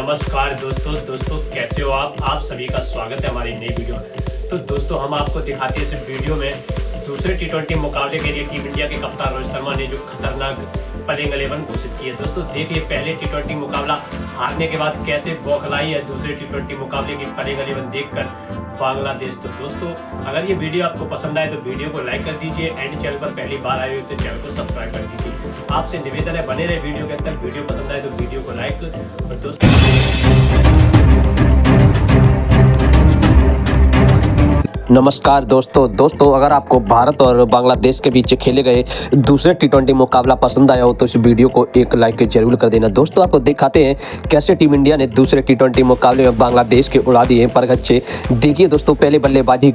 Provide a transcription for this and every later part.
नमस्कार दोस्तों कैसे हो आप सभी का स्वागत है हमारी नई वीडियो में। तो दोस्तों हम आपको दिखाते हैं इस वीडियो में दूसरे टी20 मुकाबले के लिए टीम इंडिया के कप्तान रोहित शर्मा ने जो खतरनाक प्लेइंग 11 घोषित की है। दोस्तों देखिए पहले टी20 मुकाबला हारने के बाद कैसे बौखलाई है दूसरे टी20 मुकाबले की प्लेइंग 11 देखकर बांग्लादेश। तो दोस्तों अगर ये वीडियो आपको पसंद आए तो वीडियो को लाइक कर दीजिए एंड चैनल पर पहली बार आए हो तो चैनल को सब्सक्राइब कर दीजिए। आपसे निवेदन है बने रहे वीडियो के अंदर। वीडियो पसंद आए तो वीडियो को लाइक और दोस्तों नमस्कार दोस्तों अगर आपको भारत और बांग्लादेश के बीच खेले गए दूसरे टी20 मुकाबला पसंद आया हो तो इस वीडियो को एक लाइक जरूर कर देना। दोस्तों आपको दिखाते हैं कैसे टीम इंडिया ने दूसरे टी20 मुकाबले में बांग्लादेश के उड़ा दिए परगच्छे। देखिए दोस्तों पहले बल्लेबाजी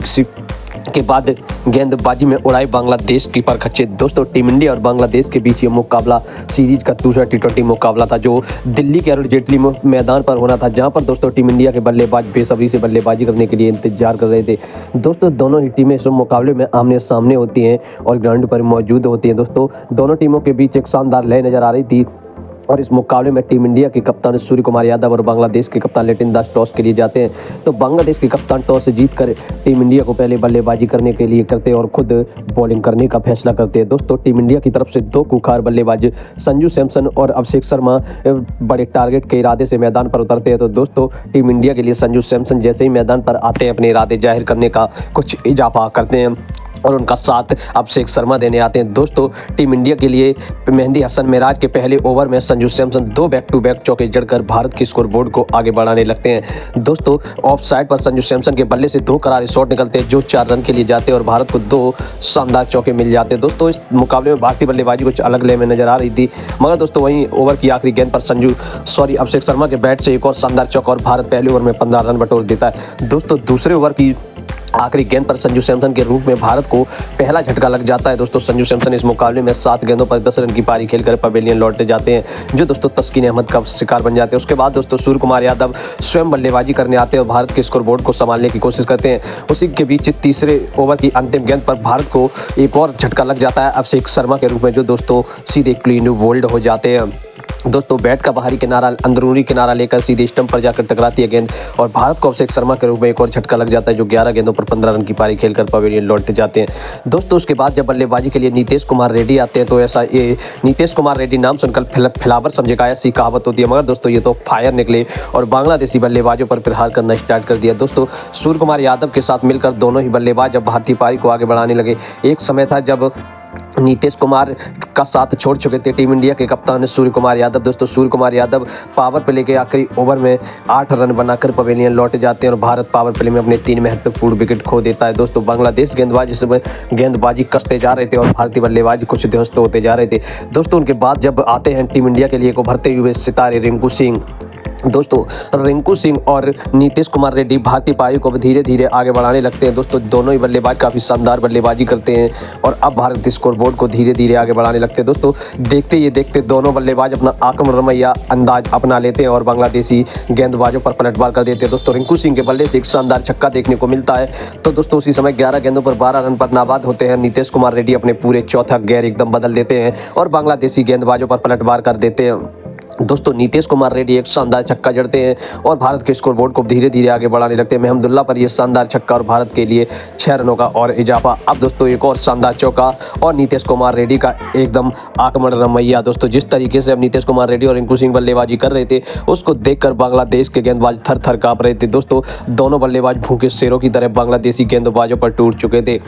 के बाद गेंदबाजी में उड़ाई बांग्लादेश की परखच्चे। दोस्तों टीम इंडिया और बांग्लादेश के बीच ये मुकाबला सीरीज का दूसरा टी20 मुकाबला था जो दिल्ली के अरुण जेटली मैदान पर होना था, जहां पर दोस्तों टीम इंडिया के बल्लेबाज बेसब्री से बल्लेबाजी करने के लिए इंतजार कर रहे थे। दोस्तों दोनों ही टीमें इस मुकाबले में आमने सामने होती हैं और ग्राउंड पर मौजूद होती हैं। दोस्तों दोनों टीमों के बीच एक शानदार लय नजर आ रही थी और इस मुकाबले में टीम इंडिया के कप्तान सूर्य कुमार यादव और बांग्लादेश के कप्तान लिटन दास टॉस के लिए जाते हैं। तो बांग्लादेश के कप्तान टॉस जीतकर टीम इंडिया को पहले बल्लेबाजी करने के लिए करते हैं और खुद बॉलिंग करने का फैसला करते हैं। दोस्तों टीम इंडिया की तरफ से दो खूंखार बल्लेबाज संजू सैमसन और अभिषेक शर्मा बड़े टारगेट के इरादे से मैदान पर उतरते हैं। तो दोस्तों टीम इंडिया के लिए संजू सैमसन जैसे ही मैदान पर आते हैं अपने इरादे जाहिर करने का कुछ इजाफा करते हैं और उनका साथ अभिषेक शर्मा देने आते हैं। दोस्तों टीम इंडिया के लिए मेहंदी हसन मिराज के पहले ओवर में संजू सैमसन दो बैक टू बैक चौके जड़कर भारत के स्कोरबोर्ड को आगे बढ़ाने लगते हैं। दोस्तों ऑफ साइड पर संजू सैमसन के बल्ले से दो करारे शॉट निकलते हैं जो 4 रन के लिए जाते हैं और भारत को 2 शानदार चौके मिल जाते हैं। दोस्तों इस मुकाबले में भारतीय बल्लेबाजी कुछ अलग लय में नजर आ रही थी, मगर दोस्तों वहीं ओवर की आखिरी गेंद पर अभिषेक शर्मा के बैट से एक और शानदार चौका और भारत पहले ओवर में 15 रन बटोर देता है। दोस्तों दूसरे ओवर की आखिरी गेंद पर संजू सैमसन के रूप में भारत को पहला झटका लग जाता है। दोस्तों संजू सैमसन इस मुकाबले में 7 गेंदों पर 10 रन की पारी खेलकर पवेलियन लौटते जाते हैं जो दोस्तों तस्कीन अहमद का शिकार बन जाते हैं। उसके बाद दोस्तों सूर्य कुमार यादव स्वयं बल्लेबाजी करने आते हैं और भारत के स्कोरबोर्ड को संभालने की कोशिश करते हैं। उसी के बीच तीसरे ओवर की अंतिम गेंद पर भारत को एक और झटका लग जाता है अभिषेक शर्मा के रूप में जो दोस्तों सीधे क्लीन बोल्ड हो जाते हैं। दोस्तों बैट का बाहरी किनारा अंदरूनी किनारा लेकर सीधे स्टंप पर जाकर टकराती है गेंद और भारत को अभिषेक शर्मा के रूप में एक और झटका लग जाता है जो 11 गेंदों पर 15 रन की पारी खेलकर पवेलियन लौट जाते हैं। दोस्तों उसके बाद जब बल्लेबाजी के लिए नीतीश कुमार रेड्डी आते हैं तो ऐसा ये नीतीश कुमार रेड्डी नाम सुनकर फिलावर समझेगा ऐसी कहावत होती है, मगर दोस्तों ये तो फायर निकले और बांग्लादेशी बल्लेबाजों पर प्रहार करना स्टार्ट कर दिया। दोस्तों सूर्य कुमार यादव के साथ मिलकर दोनों ही बल्लेबाज जब भारतीय पारी को आगे बढ़ाने लगे, एक समय था जब नीतीश कुमार का साथ छोड़ चुके थे टीम इंडिया के कप्तान सूर्य कुमार यादव। दोस्तों सूर्य कुमार यादव पावर प्ले के आखिरी ओवर में 8 रन बनाकर पवेलियन लौट जाते हैं और भारत पावर प्ले में अपने 3 महत्वपूर्ण विकेट खो देता है। दोस्तों बांग्लादेश गेंदबाज इस समय गेंदबाजी कसते जा रहे थे और भारतीय बल्लेबाज कुछ ध्वस्त होते जा रहे थे। दोस्तों उनके बाद जब आते हैं टीम इंडिया के लिए को भरते हुए सितारे रिंकू सिंह। दोस्तों रिंकू सिंह और नीतीश कुमार रेड्डी भारतीय पारी को धीरे धीरे आगे बढ़ाने लगते हैं। दोस्तों दोनों ही बल्लेबाज काफ़ी शानदार बल्लेबाजी करते हैं और अब भारत स्कोरबोर्ड को धीरे धीरे आगे बढ़ाने लगते हैं। दोस्तों देखते दोनों बल्लेबाज अपना आक्रमण रवैया अंदाज अपना लेते हैं और बांग्लादेशी गेंदबाजों पर पलटवार कर देते हैं। दोस्तों रिंकू सिंह के बल्ले से एक शानदार छक्का देखने को मिलता है। तो दोस्तों उसी समय 11 गेंदों पर 12 रन पर नाबाद होते हैं। नीतीश कुमार रेड्डी अपने पूरे चौथा गियर एकदम बदल देते हैं और बांग्लादेशी गेंदबाजों पर पलटवार कर देते हैं। दोस्तों नीतीश कुमार रेड्डी एक शानदार छक्का जड़ते हैं और भारत के स्कोरबोर्ड को धीरे धीरे आगे बढ़ाने लगते हैं। महमदुल्ला पर यह शानदार छक्का और भारत के लिए 6 रनों का और इजाफा। अब दोस्तों एक और शानदार चौका और नीतीश कुमार रेड्डी का एकदम आक्रमण रवैया। दोस्तों जिस तरीके से अब नीतीश कुमार रेड्डी और रिंकू सिंह बल्लेबाजी कर रहे थे उसको देखकर बांग्लादेश के गेंदबाज थर थर काँप रहे थे। दोस्तों दोनों बल्लेबाज भूखे शेरों की तरह बांग्लादेशी गेंदबाजों पर टूट चुके थे।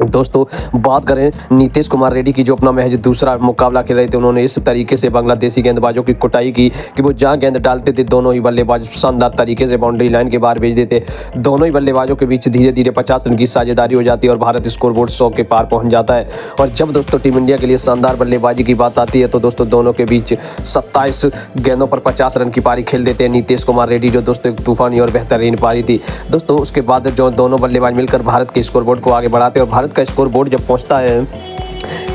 दोस्तों बात करें नीतीश कुमार रेड्डी की जो अपना महज दूसरा मुकाबला खेल रहे थे, उन्होंने इस तरीके से बांग्लादेशी गेंदबाजों की कुटाई की कि वो जहां गेंद डालते थे दोनों ही बल्लेबाज शानदार तरीके से बाउंड्री लाइन के बाहर भेज देते। दोनों ही बल्लेबाजों के बीच धीरे धीरे 50 रन की साझेदारी हो जाती है और भारत स्कोरबोर्ड 100 के पार पहुंच जाता है। और जब दोस्तों टीम इंडिया के लिए शानदार बल्लेबाजी की बात आती है तो दोस्तों दोनों के बीच 27 गेंदों पर 50 रन की पारी खेल देते हैं नीतीश कुमार रेड्डी, जो दोस्तों एक तूफानी और बेहतरीन पारी थी। दोस्तों उसके बाद जो दोनों बल्लेबाज मिलकर भारत के स्कोरबोर्ड को आगे बढ़ाते हैं और भारत का स्कोरबोर्ड जब पहुंचता है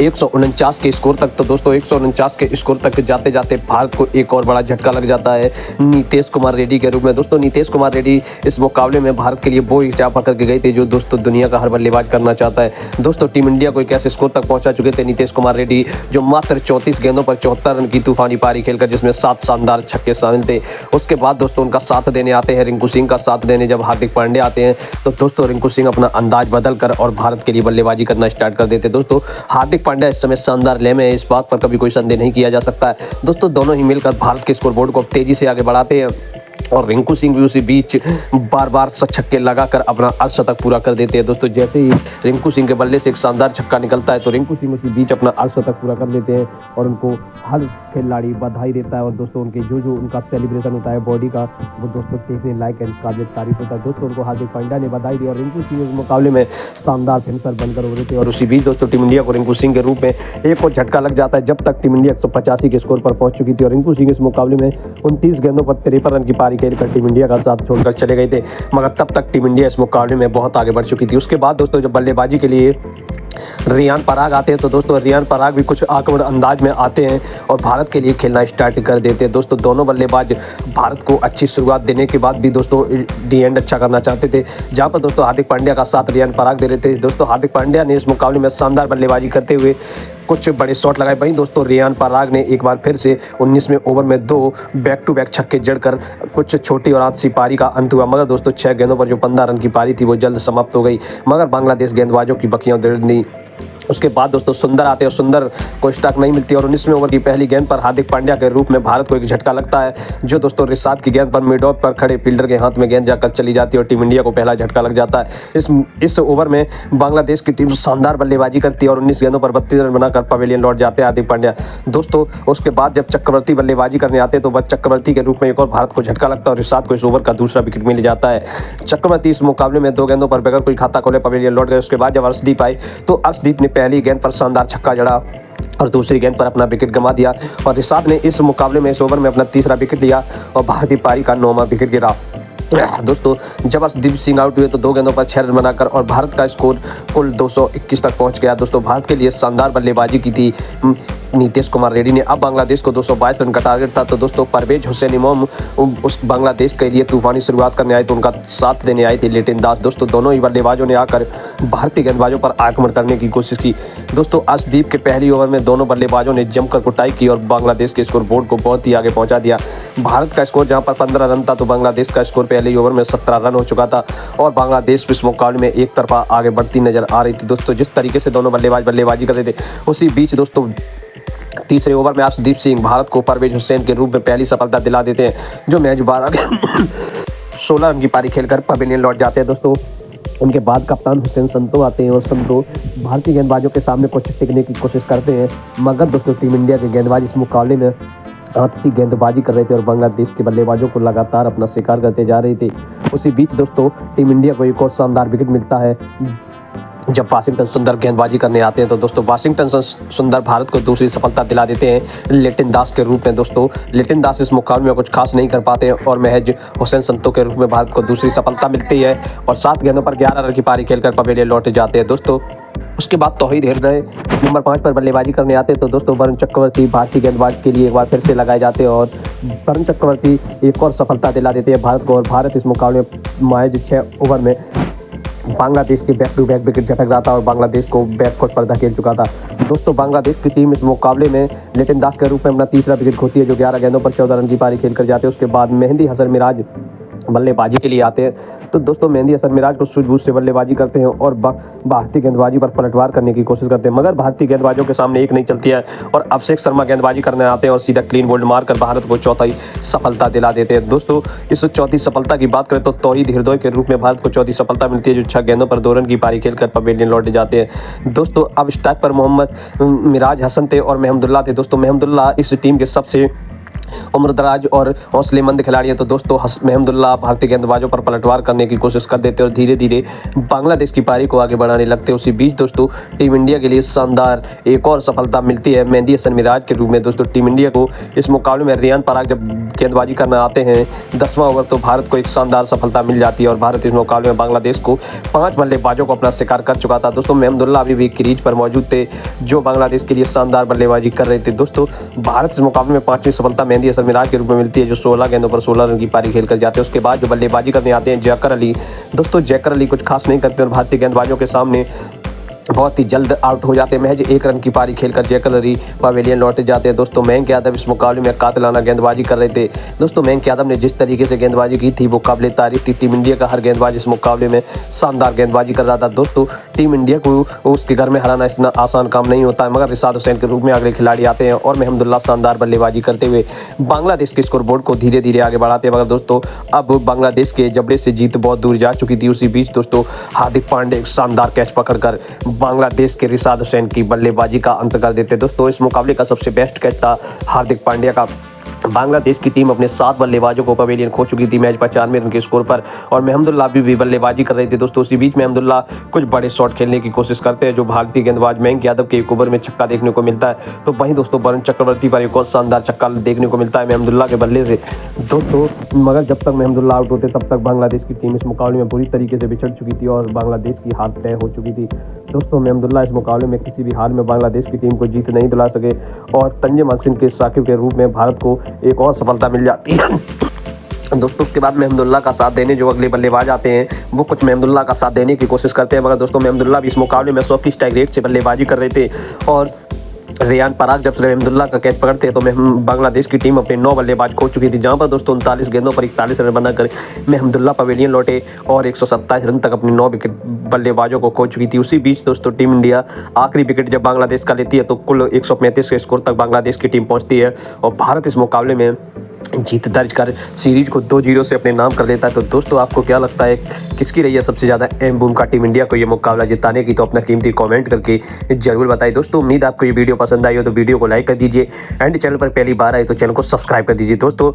149 के स्कोर तक। तो दोस्तों 149 के स्कोर तक जाते जाते भारत को एक और बड़ा झटका लग जाता है नीतीश कुमार रेड्डी के रूप में। दोस्तों नीतीश कुमार रेड्डी इस मुकाबले में भारत के लिए वो इच्छा पकड़ के गए थे जो दोस्तों दुनिया का हर बल्लेबाज करना चाहता है। दोस्तों टीम इंडिया को एक ऐसे स्कोर तक पहुंचा चुके थे नीतीश कुमार रेड्डी जो मात्र 34 गेंदों पर 74 रन की तूफानी पारी खेलकर, जिसमें 7 शानदार छक्के शामिल थे। उसके बाद दोस्तों उनका साथ देने आते हैं रिंकू सिंह का साथ देने जब हार्दिक पांड्या आते हैं तो दोस्तों रिंकू सिंह अपना अंदाज बदल कर और भारत के लिए बल्लेबाजी करना स्टार्ट कर देते। दोस्तों हार्दिक पांड्या इस समय शानदार ले में है, इस बात पर कभी कोई संदेह नहीं किया जा सकता है। दोस्तों दोनों ही मिलकर भारत के स्कोर बोर्ड को तेजी से आगे बढ़ाते हैं और रिंकू सिंह भी उसी बीच बार बार छक्के लगाकर अपना अर्धशतक पूरा कर देते हैं। दोस्तों जैसे ही रिंकू सिंह के बल्ले से एक शानदार छक्का निकलता है तो रिंकू सिंह उसी बीच अपना अर्धशतक पूरा कर देते हैं और उनको हर खिलाड़ी बधाई देता है और दोस्तों उनके जो उनका सेलिब्रेशन होता है बॉडी का वो दोस्तों देखने लायक एंड काबिल तारीफ होता है। दोस्तों उनको हार्दिक पांड्या ने बधाई दी और रिंकू सिंह इस मुकाबले में शानदार फिनिशर बनकर उभरे थे और उसी बीच दोस्तों टीम इंडिया को रिंकू सिंह के रूप में एक और झटका लग जाता है जब तक टीम इंडिया 185 के स्कोर पर पहुंच चुकी थी और रिंकू सिंह इस मुकाबले में 29 गेंदों पर 53 रन की पारी खेलकर टीम इंडिया का साथ छोड़कर चले गए थे। मगर तब तक टीम इंडिया इस मुकाबले में बहुत आगे बढ़ चुकी थी। उसके बाद दोस्तों जब बल्लेबाजी के लिए रियान पराग आते हैं तो दोस्तों रियान पराग भी कुछ आक्रामक अंदाज में आते हैं और भारत के लिए खेलना स्टार्ट कर देते हैं। दोस्तों दोनों बल्लेबाज भारत को अच्छी शुरुआत देने के बाद भी दोस्तों डी एंड अच्छा करना चाहते थे, जहां पर दोस्तों हार्दिक पांड्या का साथ रियान पराग दे रहे थे। दोस्तों हार्दिक पांड्या ने इस मुकाबले में शानदार बल्लेबाजी करते हुए कुछ बड़े शॉट लगाए। वहीं दोस्तों रियान पराग ने एक बार फिर से 19वें ओवर में 2 बैक टू बैक छक्के जड़कर कुछ छोटी और आधी पारी का अंत हुआ। मगर दोस्तों 6 गेंदों पर जो 15 रन की पारी थी वो जल्द समाप्त हो गई, मगर बांग्लादेश गेंदबाजों की बखियां उधेड़ दी। उसके बाद दोस्तों सुंदर आते हैं और सुंदर को स्टार्ट नहीं मिलती और 19वें ओवर की पहली गेंद पर हार्दिक पांड्या के रूप में भारत को एक झटका लगता है जो दोस्तों रिसात की गेंद पर मिड ऑफ पर खड़े फील्डर के हाथ में गेंद जाकर चली जाती है और टीम इंडिया को पहला झटका लग जाता है। इस ओवर में बांग्लादेश की टीम शानदार बल्लेबाजी करती है और 19 गेंदों पर 32 रन बनाकर पवेलियन लौट जाते हैं हार्दिक पांड्या। दोस्तों उसके बाद जब चक्रवर्ती बल्लेबाजी करने आते हैं तो बस चक्रवर्ती के रूप में एक और भारत को झटका लगता है और रिसात को इस ओवर का दूसरा विकेट मिल जाता है। चक्रवर्ती इस मुकाबले में 2 गेंदों पर बगैर कोई खाता खोले पवेलियन लौट गए। उसके बाद जब अर्शदीप आए तो अर्शदीप ने पहली गेंद पर शानदार छक्का जड़ा और दूसरी गेंद पर अपना विकेट गंवा दिया और रिसात ने इस मुकाबले में इस ओवर में अपना तीसरा विकेट लिया और भारतीय पारी का 9वां विकेट गिरा। दोस्तों जब अर्शदीप सिंह आउट हुए तो 2 गेंदों पर 6 रन बनाकर और भारत का स्कोर कुल 221 तक पहुंच गया। दोस्तों भारत के लिए शानदार बल्लेबाजी की थी नीतीश कुमार रेड्डी ने। अब बांग्लादेश को 222 रन का टारगेट था तो दोस्तों परवेज हुसैन इमाम उस बांग्लादेश के लिए तूफानी शुरुआत करने आए तो उनका साथ देने आई थी लिटिन दास। दोस्तों दोनों ही बल्लेबाजों ने आकर भारतीय गेंदबाजों पर आक्रमण करने की कोशिश की। दोस्तों अर्शदीप के पहली ओवर में दोनों बल्लेबाजों ने जमकर कुटाई की और बांग्लादेश के स्कोर बोर्ड को बहुत ही आगे पहुंचा दिया। भारत का स्कोर जहां पर 15 रन था तो बांग्लादेश का स्कोर पहले ओवर में 17 रन हो चुका था और बांग्लादेश इस मुकाबले में एक तरफा आगे बढ़ती नजर आ रही थी। दोस्तों जिस तरीके से दोनों बल्लेबाज बल्लेबाजी कर रहे थे उसी बीच दोस्तों तीसरे ओवर में अर्शदीप सिंह भारत को परवेज हुसैन के रूप में पहली सफलता दिला देते हैं जो मैच 16 रन की पारी खेलकर पवेलियन लौट जाते हैं। दोस्तों उनके बाद कप्तान हुसैन संतो आते हैं और संतो भारतीय गेंदबाजों के सामने कुछ टिकने की कोशिश करते हैं, मगर दोस्तों टीम इंडिया के गेंदबाज इस मुकाबले में आतशी गेंदबाजी कर रहे थे और बांग्लादेश के बल्लेबाजों को लगातार अपना शिकार करते जा रहे थे। उसी बीच दोस्तों टीम इंडिया को एक और शानदार विकेट मिलता है जब वाशिंगटन सुंदर गेंदबाजी करने आते हैं तो दोस्तों वाशिंगटन सुंदर भारत को दूसरी सफलता दिला देते हैं लिटिन दास के रूप में। दोस्तों लिटिन दास इस मुकाबले में कुछ खास नहीं कर पाते हैं और महज हुसैन संतो के रूप में भारत को दूसरी सफलता मिलती है और 7 गेंदों पर 11 रन की पारी खेलकर पवेलियन लौट जाते हैं। दोस्तों उसके बाद तौहीद हृदय नंबर 5 पर बल्लेबाजी करने आते हैं तो दोस्तों वरुण चक्रवर्ती भारतीय गेंदबाज के लिए एक बार फिर से लगाए जाते हैं और वरुण चक्रवर्ती एक और सफलता दिला देते हैं भारत को और भारत इस मुकाबले में महज 6 ओवर में बांग्लादेश के बैक टू बैक विकेट झटक रहा था और बांग्लादेश को बैकफुट पर धकेल चुका था। दोस्तों बांग्लादेश की टीम इस मुकाबले में लिटिन दास के रूप में अपना तीसरा विकेट खोती है जो 11 गेंदों पर 14 रन की पारी खेलकर जाते हैं। उसके बाद मेहंदी हसन मिराज बल्लेबाजी के लिए आते हैं तो दोस्तों मेहंदी हसन मिराज को सूझबूझ से बल्लेबाजी करते हैं और भारतीय गेंदबाजी पर पलटवार करने की कोशिश करते हैं, मगर भारतीय गेंदबाजों के सामने एक नहीं चलती है और अभिषेक शर्मा गेंदबाजी करने आते हैं और सीधा क्लीन बोल्ड मारकर भारत को चौथी सफलता दिला देते हैं। दोस्तों इस चौथी सफलता की बात करें तो तौहीद हृदय के रूप में भारत को चौथी सफलता मिलती है जो 6 गेंदों पर 2 रन की पारी खेलकर पवेलियन लौट जाते हैं। दोस्तों अब स्ट्राइक पर मोहम्मद मिराज हसन थे और महमदुल्ला थे। दोस्तों महमदुल्ला इस टीम के सबसे उम्रदराज और हौसलेमंद खिलाड़ी हैं। तो दोस्तों महमुदुल्लाह भारतीय गेंदबाजों पर पलटवार करने की कोशिश कर देते और धीरे धीरे बांग्लादेश की पारी को आगे बढ़ाने लगते। उसी बीच दोस्तों टीम इंडिया के लिए शानदार एक और सफलता मिलती है मेहंदी हसन मिराज के रूप में। दोस्तों टीम इंडिया को इस मुकाबले में रियान पराग जब गेंदबाजी करने आते हैं 10वां ओवर, तो भारत को एक शानदार सफलता मिल जाती है और भारत इस मुकाबले में बांग्लादेश को 5 बल्लेबाजों को अपना शिकार कर चुका था। दोस्तों महमुदुल्लाह अभी भी क्रीज पर मौजूद थे जो बांग्लादेश के लिए शानदार बल्लेबाजी कर रहे थे। दोस्तों भारत इस मुकाबले में 5वीं सफलता मेहंदी हसन मिराज के रूप में मिलती है जो 16 गेंदों पर 16 रन की पारी खेल कर जाते हैं। उसके बाद जो बल्लेबाजी करने आते हैं जैकर अली। दोस्तों जैकर अली कुछ खास नहीं करते और भारतीय गेंदबाजों के सामने बहुत ही जल्द आउट हो जाते हैं। महज 1 रन की पारी खेलकर जैकर अली पवेलियन लौटे जाते हैं। दोस्तों मयंक यादव इस मुकाबले में कातिलाना गेंदबाजी कर रहे थे। दोस्तों मयंक यादव ने जिस तरीके से गेंदबाजी की थी वो काबिल तारीफ थी। टीम इंडिया का हर गेंदबाज इस मुकाबले में शानदार गेंदबाजी कर रहा था। दोस्तों टीम इंडिया को उसके घर में हराना इतना आसान काम नहीं होता है, मगर रिशाद हुसैन के रूप में अगले खिलाड़ी आते हैं और महमुदुल्लाह शानदार बल्लेबाजी करते हुए बांग्लादेश के स्कोरबोर्ड को धीरे धीरे आगे बढ़ाते हैं। मगर दोस्तों अब बांग्लादेश के जबड़े से जीत बहुत दूर जा चुकी थी। उसी बीच दोस्तों हार्दिक पांड्या एक शानदार कैच पकड़कर बांग्लादेश के रिशाद हुसैन की बल्लेबाजी का अंत कर देते। दोस्तों इस मुकाबले का सबसे बेस्ट कैच था हार्दिक पांड्या का। बांग्लादेश की टीम अपने 7 बल्लेबाजों को पवेलियन खो चुकी थी मैच 95 रन के स्कोर पर और महमुदुल्लाह भी बल्लेबाजी कर रहे थे। दोस्तों उसी बीच महमुदुल्लाह कुछ बड़े शॉट खेलने की कोशिश करते हैं जो भारतीय गेंदबाज मयंक यादव के एक ओवर में छक्का देखने को मिलता है। तो वहीं दोस्तों वरुण चक्रवर्ती पर एक और शानदार छक्का देखने को मिलता है महमुदुल्लाह के बल्ले से। दोस्तों मगर जब तक महमुदुल्लाह आउट होते तब तक बांग्लादेश की टीम इस मुकाबले में बुरी तरीके से बिछड़ चुकी थी और बांग्लादेश की हार तय हो चुकी थी। दोस्तों महमुदुल्लाह इस मुकाबले में किसी भी हाल में बांग्लादेश की टीम को जीत नहीं दिला सके और तंजीम हसन के साकिब के रूप में भारत को एक और सफलता मिल जाती है। दोस्तों उसके बाद महमुदुल्लाह का साथ देने जो अगले बल्लेबाज आते हैं वो कुछ महमुदुल्लाह का साथ देने की कोशिश करते हैं, मगर दोस्तों महमुदुल्लाह भी इस मुकाबले में 100 की स्ट्राइक रेट से बल्लेबाजी कर रहे थे और रियान पराग जब महमुदुल्लाह का कैच पकड़ते तो बांग्लादेश की टीम अपने 9 बल्लेबाज खो चुकी थी, जहां पर दोस्तों 39 गेंदों पर 41 रन बनाकर महमुदुल्लाह पवेलियन लौटे और 127 रन तक अपनी 9 विकेट बल्लेबाजों को खो चुकी थी। उसी बीच दोस्तों टीम इंडिया आखिरी विकेट जब बांग्लादेश का लेती है तो कुल 135 के स्कोर तक बांग्लादेश की टीम पहुंचती है और भारत इस मुकाबले में जीत दर्ज कर सीरीज को 2-0 से अपने नाम कर लेता है। तो दोस्तों आपको क्या लगता है किसकी रही है सबसे ज़्यादा अहम भूमिका टीम इंडिया को ये मुकाबला जिताने की? तो अपना कीमती कमेंट करके जरूर बताइए। दोस्तों उम्मीद आपको ये वीडियो पसंद आई हो तो वीडियो को लाइक कर दीजिए एंड चैनल पर पहली बार आए तो चैनल को सब्सक्राइब कर दीजिए। दोस्तों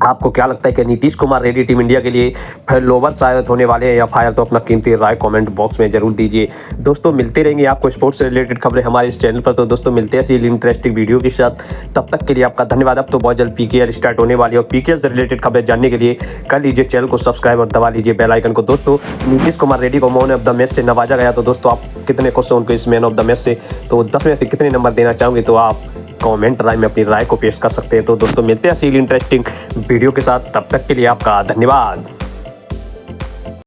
आपको क्या लगता है कि नीतीश कुमार रेड्डी टीम इंडिया के लिए फिर लोवर शायद होने वाले हैं या फायर? तो अपना कीमती राय कमेंट बॉक्स में जरूर दीजिए। दोस्तों मिलते रहेंगे आपको स्पोर्ट्स से रिलेटेड खबरें हमारे इस चैनल पर। तो दोस्तों मिलते हैं ऐसी इंटरेस्टिंग वीडियो के साथ, तब तक के लिए आपका धन्यवाद। अब तो बहुत जल्द पीकेएल स्टार्ट होने वाली है और पीकेएल से रिलेटेड खबरें जानने के लिए कर लीजिए चैनल को सब्सक्राइब और दबा लीजिए बेल आइकन को। दोस्तों नीतीश कुमार रेड्डी को मैन ऑफ द मैच से नवाजा गया, तो दोस्तों आप कितने खुश हैं उनको इस मैन ऑफ द मैच से? तो 10 में से कितने नंबर देना चाहोगे तो आप कमेंट राय में अपनी राय को पेश कर सकते हैं। तो दोस्तों मिलते हैं ऐसी इंटरेस्टिंग वीडियो के साथ, तब तक के लिए आपका धन्यवाद।